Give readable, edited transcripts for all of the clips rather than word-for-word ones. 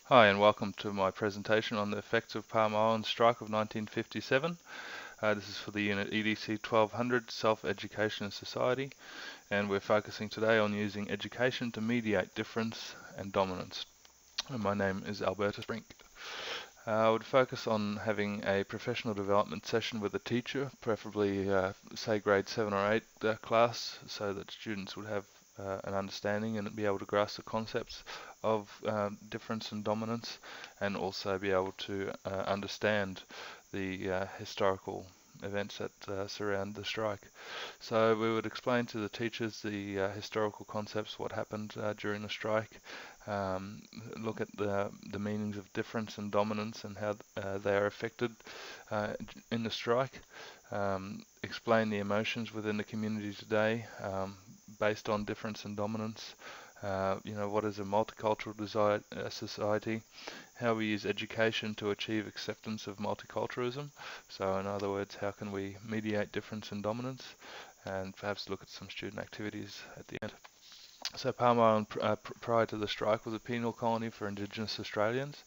Hi, and welcome to my presentation on the effects of Palm Island's strike of 1957. This is for the unit EDC 1200, Self-Education and Society, and we're focusing today on using education to mediate difference and dominance. And my name is Albertus Brink. I would focus on having a professional development session with a teacher, preferably say grade 7 or 8 class, so that students would have an understanding and be able to grasp the concepts of difference and dominance, and also be able to understand the historical events that surround the strike. So we would explain to the teachers the historical concepts, what happened during the strike, um, look at the meanings of difference and dominance and how they are affected in the strike, explain the emotions within the community today based on difference and dominance. What is a multicultural society, how we use education to achieve acceptance of multiculturalism. So in other words, how can we mediate difference and dominance, and perhaps look at some student activities at the end. So Palm Island prior to the strike was a penal colony for Indigenous Australians.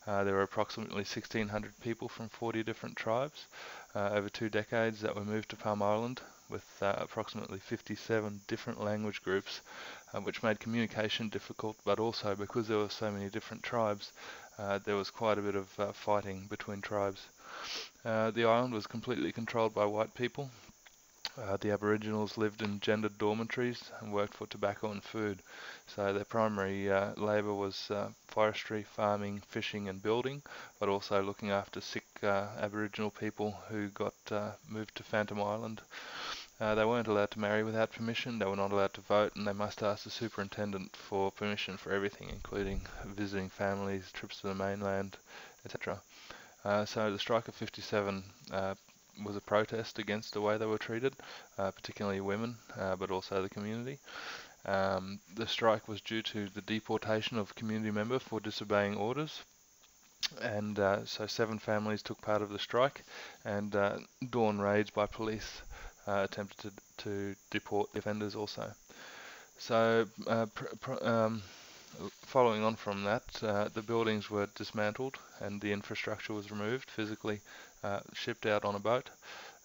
There were approximately 1,600 people from 40 different tribes over 2 decades that were moved to Palm Island, with approximately 57 different language groups, which made communication difficult, but also because there were so many different tribes, there was quite a bit of fighting between tribes. The island was completely controlled by white people. The Aboriginals lived in gendered dormitories and worked for tobacco and food. So their primary labour was forestry, farming, fishing and building, but also looking after sick Aboriginal people who got moved to Phantom Island. They weren't allowed to marry without permission, they were not allowed to vote, and they must ask the superintendent for permission for everything, including visiting families, trips to the mainland, etc. So the strike of 57 was a protest against the way they were treated, particularly women, but also the community. The strike was due to the deportation of a community member for disobeying orders, and so 7 families took part of the strike, and dawn raids by police attempted to deport the offenders also. So following on from that, the buildings were dismantled and the infrastructure was removed, physically shipped out on a boat.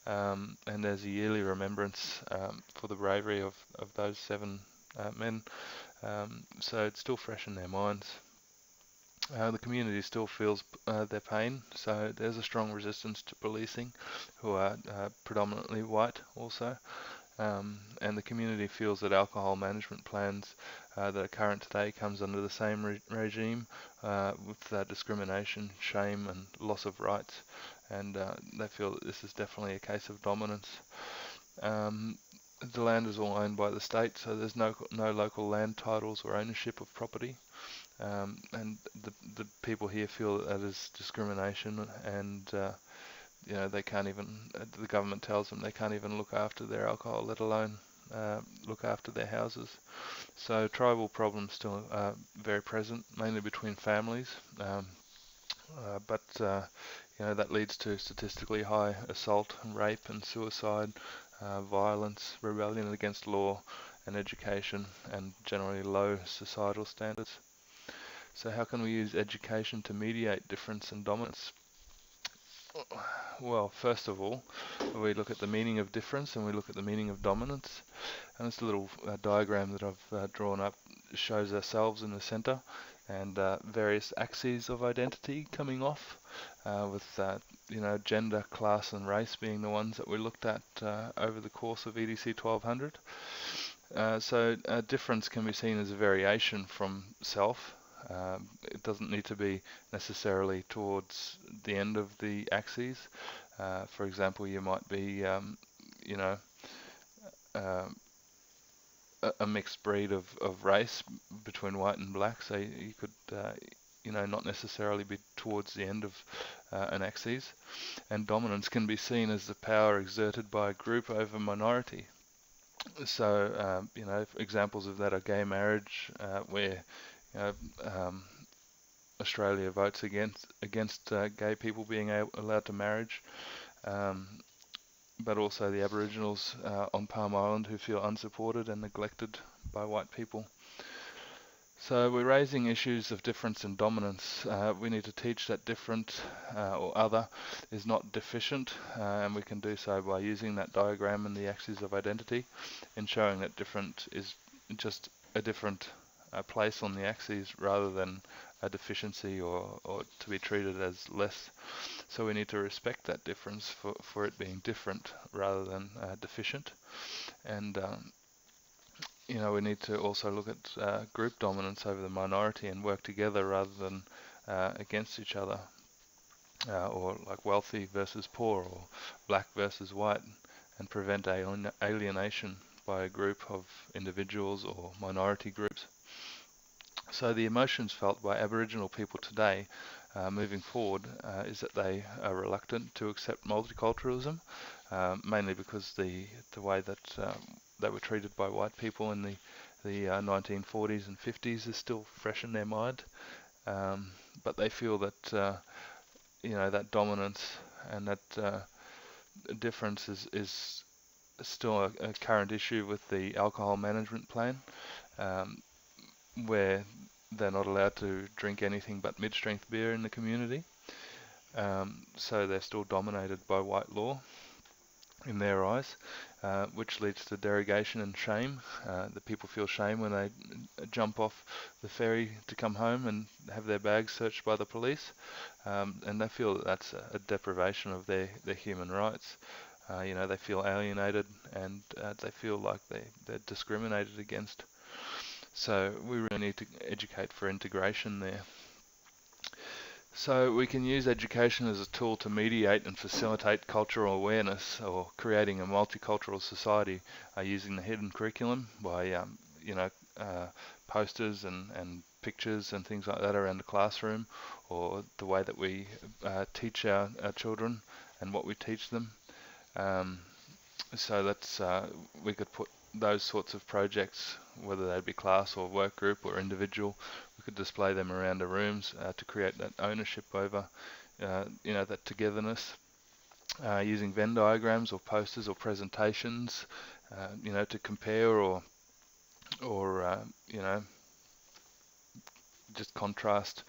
And there's a yearly remembrance for the bravery of those 7 men. So it's still fresh in their minds. The community still feels their pain, so there's a strong resistance to policing, who are predominantly white also. And the community feels that alcohol management plans that are current today comes under the same regime, with discrimination, shame and loss of rights, and they feel that this is definitely a case of dominance. Um, the land is all owned by the state, so there's no local land titles or ownership of property, and the people here feel that is discrimination, and they can't even, the government tells them they can't even look after their alcohol, let alone look after their houses. So tribal problems still very present, mainly between families, but that leads to statistically high assault, rape and suicide, violence, rebellion against law and education, and generally low societal standards. So how can we use education to mediate difference and dominance? Well, first of all, we look at the meaning of difference and we look at the meaning of dominance. And this little diagram that I've drawn up shows ourselves in the center, and various axes of identity coming off, with gender, class and race being the ones that we looked at over the course of EDC 1200. So difference can be seen as a variation from self. It doesn't need to be necessarily towards the end of the axes. For example, you might be, a mixed breed of race between white and black, so you could, not necessarily be towards the end of an axis. And dominance can be seen as the power exerted by a group over minority. So, examples of that are gay marriage, where you know, um, Australia votes against gay people being allowed to marriage, um, but also the Aboriginals on Palm Island who feel unsupported and neglected by white people. So we're raising issues of difference and dominance. We need to teach that different or other is not deficient, and we can do so by using that diagram and the axes of identity and showing that different is just a different place on the axes rather than a deficiency or to be treated as less. So we need to respect that difference for it being different rather than deficient. And we need to also look at group dominance over the minority and work together rather than against each other, or like wealthy versus poor or black versus white, and prevent alienation by a group of individuals or minority groups. So the emotions felt by Aboriginal people today, moving forward, is that they are reluctant to accept multiculturalism, mainly because the way that they were treated by white people in the 1940s and 50s is still fresh in their mind. But they feel that that dominance and that difference is still a current issue with the alcohol management plan, where they're not allowed to drink anything but mid-strength beer in the community. So they're still dominated by white law in their eyes, which leads to derogation and shame. The people feel shame when they jump off the ferry to come home and have their bags searched by the police, and they feel that that's a deprivation of their human rights. They feel alienated, and they feel like they're discriminated against. So we really need to educate for integration there. So we can use education as a tool to mediate and facilitate cultural awareness, or creating a multicultural society, using the hidden curriculum by posters and pictures and things like that around the classroom, or the way that we teach our children and what we teach them. So that's we could put those sorts of projects, whether they be class or work group or individual, we could display them around the rooms to create that ownership over, that togetherness, using Venn diagrams or posters or presentations, to compare or just contrast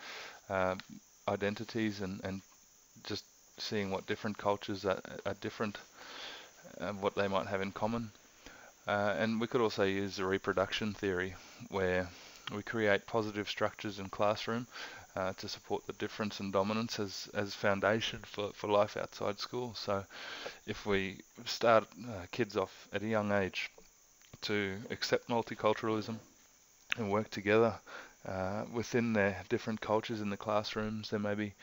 identities and just seeing what different cultures are different, what they might have in common. And we could also use the reproduction theory, where we create positive structures in classroom to support the difference and dominance as foundation for life outside school. So if we start kids off at a young age to accept multiculturalism and work together within their different cultures in the classrooms, there may be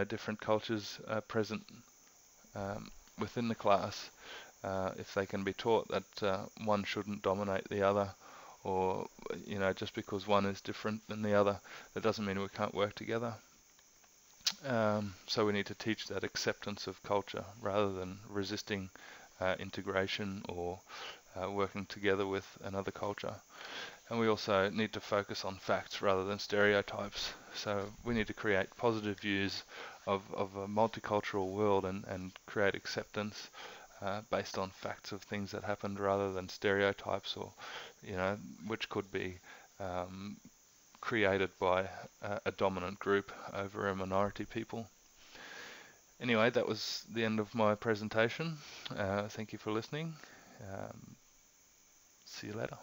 different cultures present within the class. If they can be taught that one shouldn't dominate the other, or just because one is different than the other, that doesn't mean we can't work together. So we need to teach that acceptance of culture rather than resisting integration or working together with another culture. And we also need to focus on facts rather than stereotypes. So we need to create positive views of a multicultural world and create acceptance based on facts of things that happened rather than stereotypes, or which could be created by a dominant group over a minority people. Anyway, that was the end of my presentation. Thank you for listening. See you later.